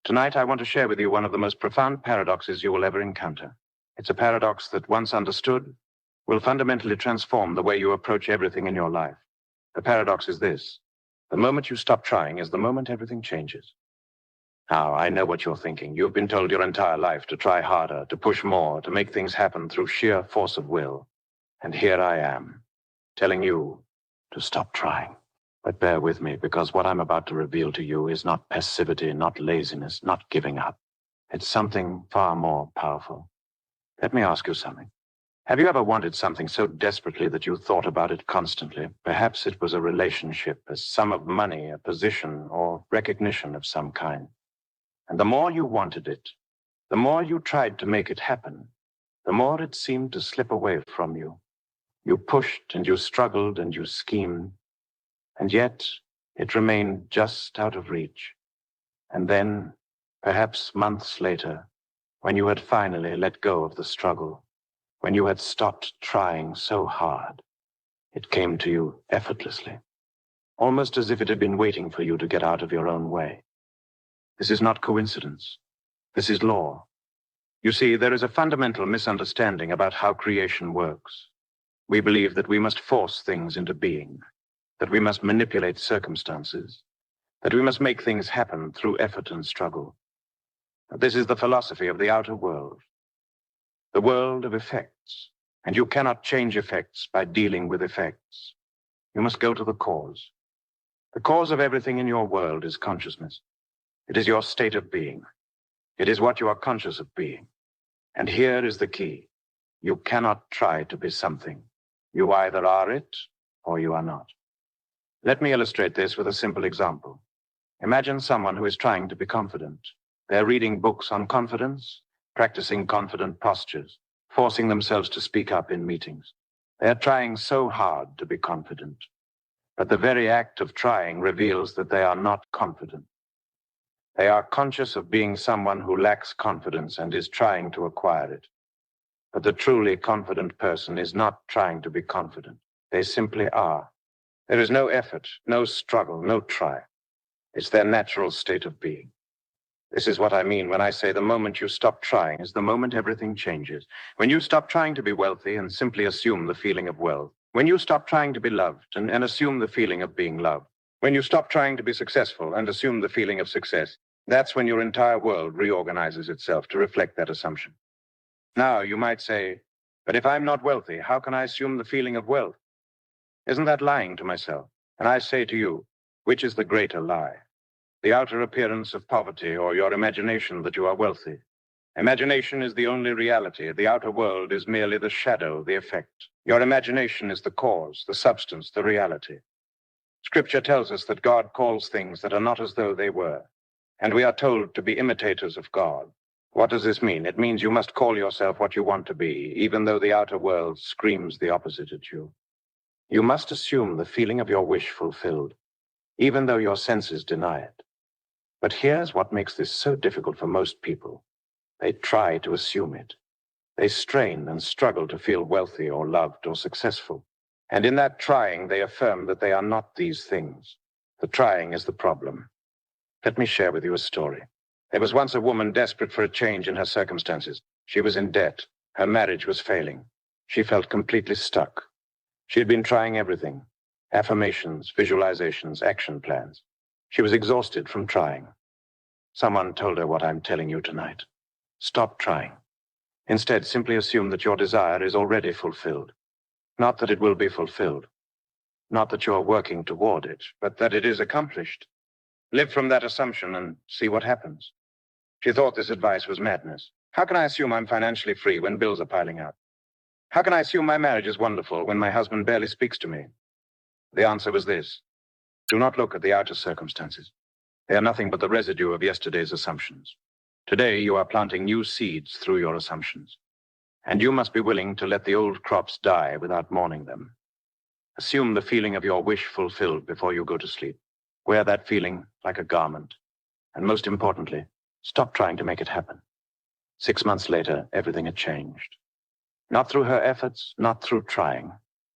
Tonight, I want to share with you one of the most profound paradoxes you will ever encounter. It's a paradox that, once understood, will fundamentally transform the way you approach everything in your life. The paradox is this: the moment you stop trying is the moment everything changes. Now, I know what you're thinking. You've been told your entire life to try harder, to push more, to make things happen through sheer force of will. And here I am, telling you to stop trying. But bear with me, because what I'm about to reveal to you is not passivity, not laziness, not giving up. It's something far more powerful. Let me ask you something. Have you ever wanted something so desperately that you thought about it constantly? Perhaps it was a relationship, a sum of money, a position, or recognition of some kind. And the more you wanted it, the more you tried to make it happen, the more it seemed to slip away from you. You pushed and you struggled and you schemed, and yet it remained just out of reach. And then, perhaps months later, when you had finally let go of the struggle, when you had stopped trying so hard, it came to you effortlessly, almost as if it had been waiting for you to get out of your own way. This is not coincidence. This is law. You see, there is a fundamental misunderstanding about how creation works. We believe that we must force things into being, that we must manipulate circumstances, that we must make things happen through effort and struggle. This is the philosophy of the outer world, the world of effects, and you cannot change effects by dealing with effects. You must go to the cause. The cause of everything in your world is consciousness. It is your state of being. It is what you are conscious of being. And here is the key. You cannot try to be something. You either are it or you are not. Let me illustrate this with a simple example. Imagine someone who is trying to be confident. They're reading books on confidence, practicing confident postures, forcing themselves to speak up in meetings. They're trying so hard to be confident. But the very act of trying reveals that they are not confident. They are conscious of being someone who lacks confidence and is trying to acquire it. But the truly confident person is not trying to be confident. They simply are. There is no effort, no struggle, no try. It's their natural state of being. This is what I mean when I say the moment you stop trying is the moment everything changes. When you stop trying to be wealthy and simply assume the feeling of wealth. When you stop trying to be loved and assume the feeling of being loved. When you stop trying to be successful and assume the feeling of success. That's when your entire world reorganizes itself to reflect that assumption. Now, you might say, but if I'm not wealthy, how can I assume the feeling of wealth? Isn't that lying to myself? And I say to you, which is the greater lie? The outer appearance of poverty or your imagination that you are wealthy? Imagination is the only reality. The outer world is merely the shadow, the effect. Your imagination is the cause, the substance, the reality. Scripture tells us that God calls things that are not as though they were, and we are told to be imitators of God. What does this mean? It means you must call yourself what you want to be, even though the outer world screams the opposite at you. You must assume the feeling of your wish fulfilled, even though your senses deny it. But here's what makes this so difficult for most people. They try to assume it. They strain and struggle to feel wealthy or loved or successful. And in that trying, they affirm that they are not these things. The trying is the problem. Let me share with you a story. There was once a woman desperate for a change in her circumstances. She was in debt. Her marriage was failing. She felt completely stuck. She had been trying everything: affirmations, visualizations, action plans. She was exhausted from trying. Someone told her what I'm telling you tonight. Stop trying. Instead, simply assume that your desire is already fulfilled. Not that it will be fulfilled. Not that you're working toward it, but that it is accomplished. Live from that assumption and see what happens. She thought this advice was madness. How can I assume I'm financially free when bills are piling up? How can I assume my marriage is wonderful when my husband barely speaks to me? The answer was this: do not look at the outer circumstances. They are nothing but the residue of yesterday's assumptions. Today, you are planting new seeds through your assumptions. And you must be willing to let the old crops die without mourning them. Assume the feeling of your wish fulfilled before you go to sleep. Wear that feeling like a garment. And most importantly, stop trying to make it happen. 6 months later, everything had changed. Not through her efforts, not through trying,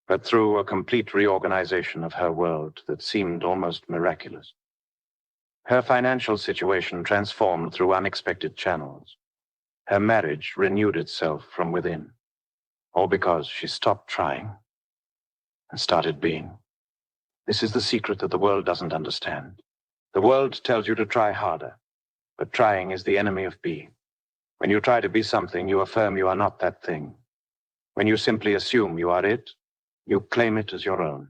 but through a complete reorganization of her world that seemed almost miraculous. Her financial situation transformed through unexpected channels. Her marriage renewed itself from within. All because she stopped trying and started being. This is the secret that the world doesn't understand. The world tells you to try harder, but trying is the enemy of being. When you try to be something, you affirm you are not that thing. When you simply assume you are it, you claim it as your own.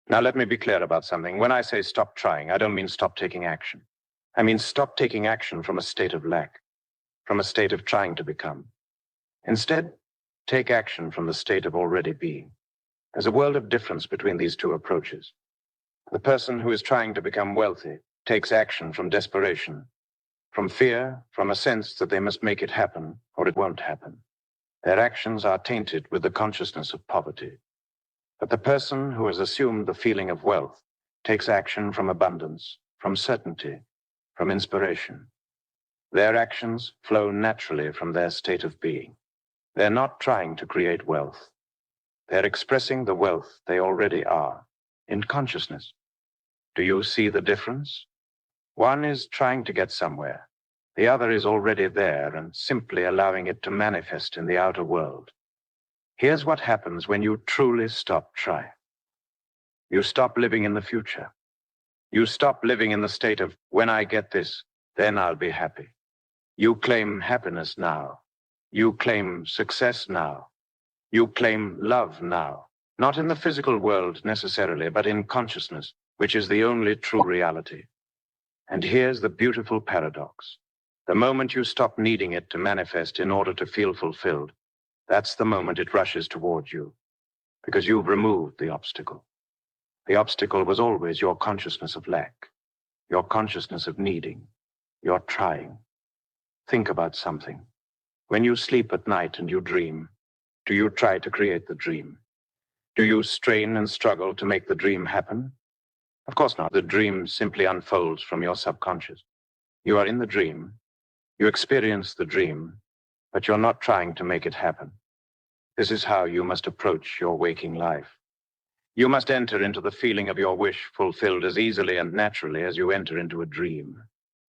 Now let me be clear about something. When I say stop trying, I don't mean stop taking action. I mean stop taking action from a state of lack, from a state of trying to become. Instead, take action from the state of already being. There's a world of difference between these two approaches. The person who is trying to become wealthy takes action from desperation, from fear, from a sense that they must make it happen or it won't happen. Their actions are tainted with the consciousness of poverty. But the person who has assumed the feeling of wealth takes action from abundance, from certainty, from inspiration. Their actions flow naturally from their state of being. They're not trying to create wealth. They're expressing the wealth they already are, in consciousness. Do you see the difference? One is trying to get somewhere. The other is already there and simply allowing it to manifest in the outer world. Here's what happens when you truly stop trying. You stop living in the future. You stop living in the state of, when I get this, then I'll be happy. You claim happiness now. You claim success now. You claim love now. Not in the physical world necessarily, but in consciousness, which is the only true reality. And here's the beautiful paradox. The moment you stop needing it to manifest in order to feel fulfilled, that's the moment it rushes towards you, because you've removed the obstacle. The obstacle was always your consciousness of lack, your consciousness of needing, your trying. Think about something. When you sleep at night and you dream, do you try to create the dream? Do you strain and struggle to make the dream happen? Of course not. The dream simply unfolds from your subconscious. You are in the dream. You experience the dream, but you're not trying to make it happen. This is how you must approach your waking life. You must enter into the feeling of your wish fulfilled as easily and naturally as you enter into a dream.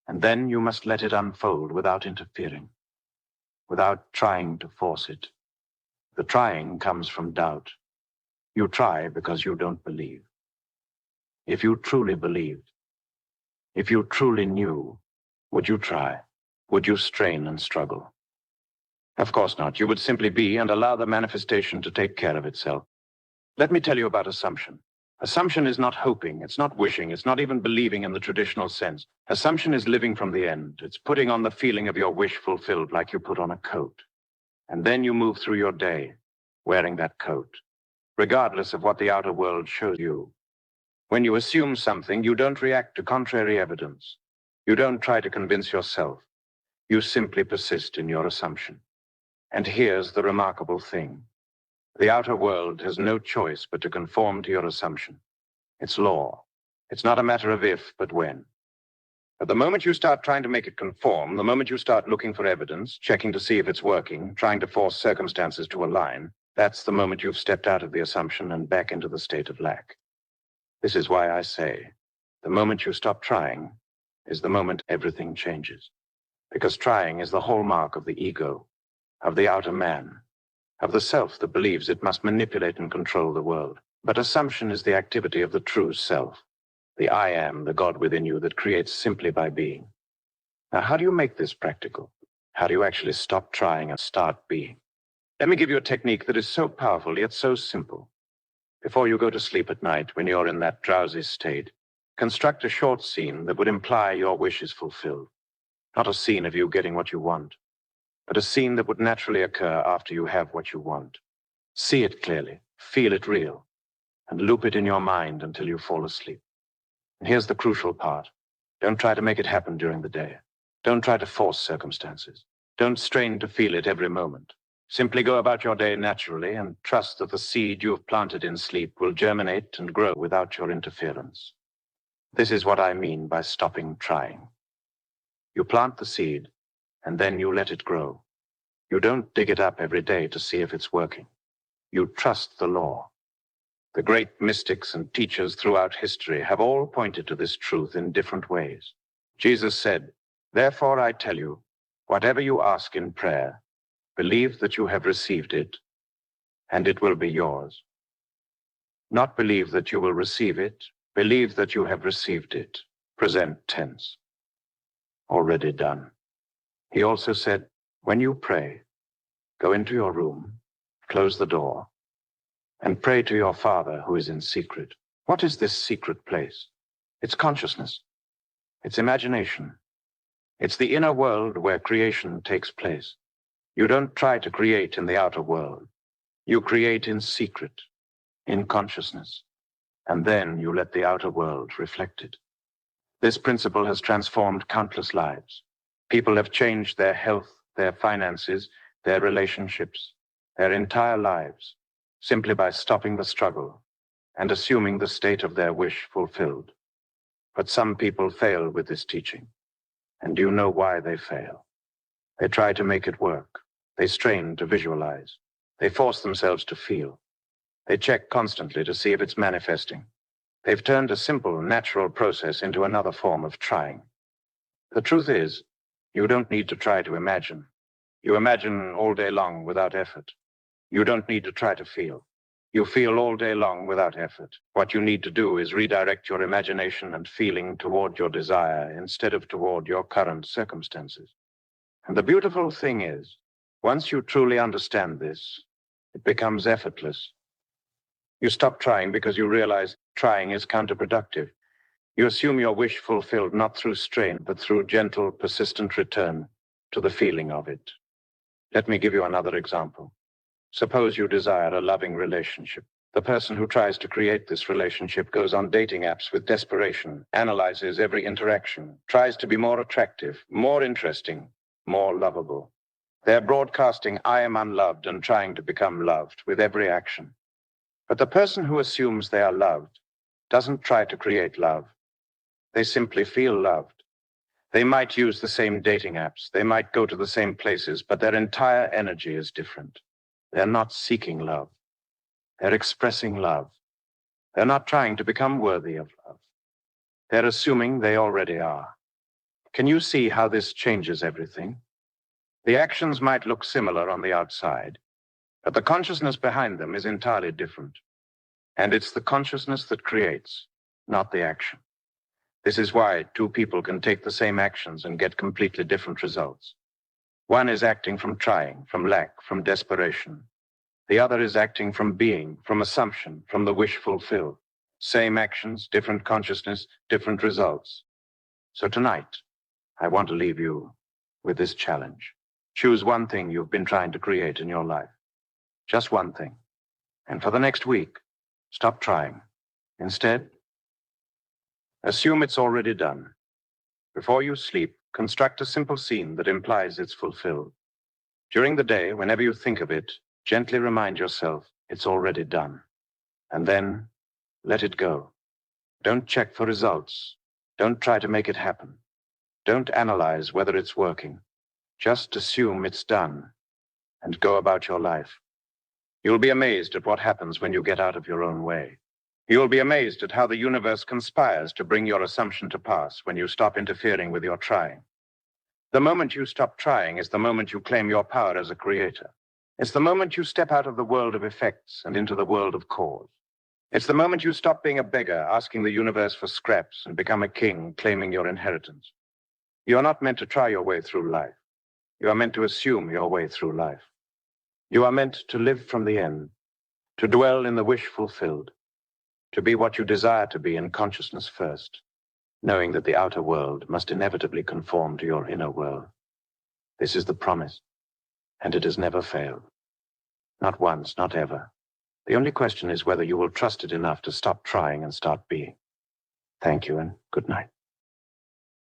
And then you must let it unfold without interfering, without trying to force it. The trying comes from doubt. You try because you don't believe. If you truly believed, if you truly knew, would you try? Would you strain and struggle? Of course not. You would simply be and allow the manifestation to take care of itself. Let me tell you about assumption. Assumption is not hoping, it's not wishing, it's not even believing in the traditional sense. Assumption is living from the end. It's putting on the feeling of your wish fulfilled like you put on a coat. And then you move through your day wearing that coat, regardless of what the outer world shows you. When you assume something, you don't react to contrary evidence. You don't try to convince yourself. You simply persist in your assumption. And here's the remarkable thing. The outer world has no choice but to conform to your assumption. It's law. It's not a matter of if, but when. But the moment you start trying to make it conform, the moment you start looking for evidence, checking to see if it's working, trying to force circumstances to align, that's the moment you've stepped out of the assumption and back into the state of lack. This is why I say, the moment you stop trying is the moment everything changes. Because trying is the hallmark of the ego, of the outer man, of the self that believes it must manipulate and control the world. But assumption is the activity of the true self, the I am, the God within you that creates simply by being. Now, how do you make this practical? How do you actually stop trying and start being? Let me give you a technique that is so powerful yet so simple. Before you go to sleep at night, when you're in that drowsy state, construct a short scene that would imply your wish is fulfilled. Not a scene of you getting what you want, but a scene that would naturally occur after you have what you want. See it clearly, feel it real, and loop it in your mind until you fall asleep. And here's the crucial part. Don't try to make it happen during the day. Don't try to force circumstances. Don't strain to feel it every moment. Simply go about your day naturally and trust that the seed you have planted in sleep will germinate and grow without your interference. This is what I mean by stopping trying. You plant the seed, and then you let it grow. You don't dig it up every day to see if it's working. You trust the law. The great mystics and teachers throughout history have all pointed to this truth in different ways. Jesus said, "Therefore I tell you, whatever you ask in prayer, believe that you have received it, and it will be yours." Not believe that you will receive it, believe that you have received it. Present tense. Already done. He also said, when you pray, go into your room, close the door, and pray to your Father who is in secret. What is this secret place? It's consciousness. It's imagination. It's the inner world where creation takes place. You don't try to create in the outer world. You create in secret, in consciousness, and then you let the outer world reflect it. This principle has transformed countless lives. People have changed their health, their finances, their relationships, their entire lives, simply by stopping the struggle and assuming the state of their wish fulfilled. But some people fail with this teaching. And do you know why they fail? They try to make it work. They strain to visualize. They force themselves to feel. They check constantly to see if it's manifesting. They've turned a simple, natural process into another form of trying. The truth is, you don't need to try to imagine. You imagine all day long without effort. You don't need to try to feel. You feel all day long without effort. What you need to do is redirect your imagination and feeling toward your desire instead of toward your current circumstances. And the beautiful thing is, once you truly understand this, it becomes effortless. You stop trying because you realize trying is counterproductive. You assume your wish fulfilled not through strain, but through gentle, persistent return to the feeling of it. Let me give you another example. Suppose you desire a loving relationship. The person who tries to create this relationship goes on dating apps with desperation, analyzes every interaction, tries to be more attractive, more interesting, more lovable. They're broadcasting, "I am unloved," and trying to become loved with every action. But the person who assumes they are loved doesn't try to create love. They simply feel loved. They might use the same dating apps. They might go to the same places, but their entire energy is different. They're not seeking love. They're expressing love. They're not trying to become worthy of love. They're assuming they already are. Can you see how this changes everything? The actions might look similar on the outside, but the consciousness behind them is entirely different. And it's the consciousness that creates, not the action. This is why two people can take the same actions and get completely different results. One is acting from trying, from lack, from desperation. The other is acting from being, from assumption, from the wish fulfilled. Same actions, different consciousness, different results. So tonight, I want to leave you with this challenge. Choose one thing you've been trying to create in your life. Just one thing. And for the next week, stop trying. Instead, assume it's already done. Before you sleep, construct a simple scene that implies it's fulfilled. During the day, whenever you think of it, gently remind yourself it's already done. And then let it go. Don't check for results. Don't try to make it happen. Don't analyze whether it's working. Just assume it's done and go about your life. You'll be amazed at what happens when you get out of your own way. You'll be amazed at how the universe conspires to bring your assumption to pass when you stop interfering with your trying. The moment you stop trying is the moment you claim your power as a creator. It's the moment you step out of the world of effects and into the world of cause. It's the moment you stop being a beggar, asking the universe for scraps, and become a king, claiming your inheritance. You are not meant to try your way through life. You are meant to assume your way through life. You are meant to live from the end, to dwell in the wish fulfilled, to be what you desire to be in consciousness first, knowing that the outer world must inevitably conform to your inner world. This is the promise, and it has never failed. Not once, not ever. The only question is whether you will trust it enough to stop trying and start being. Thank you, and good night.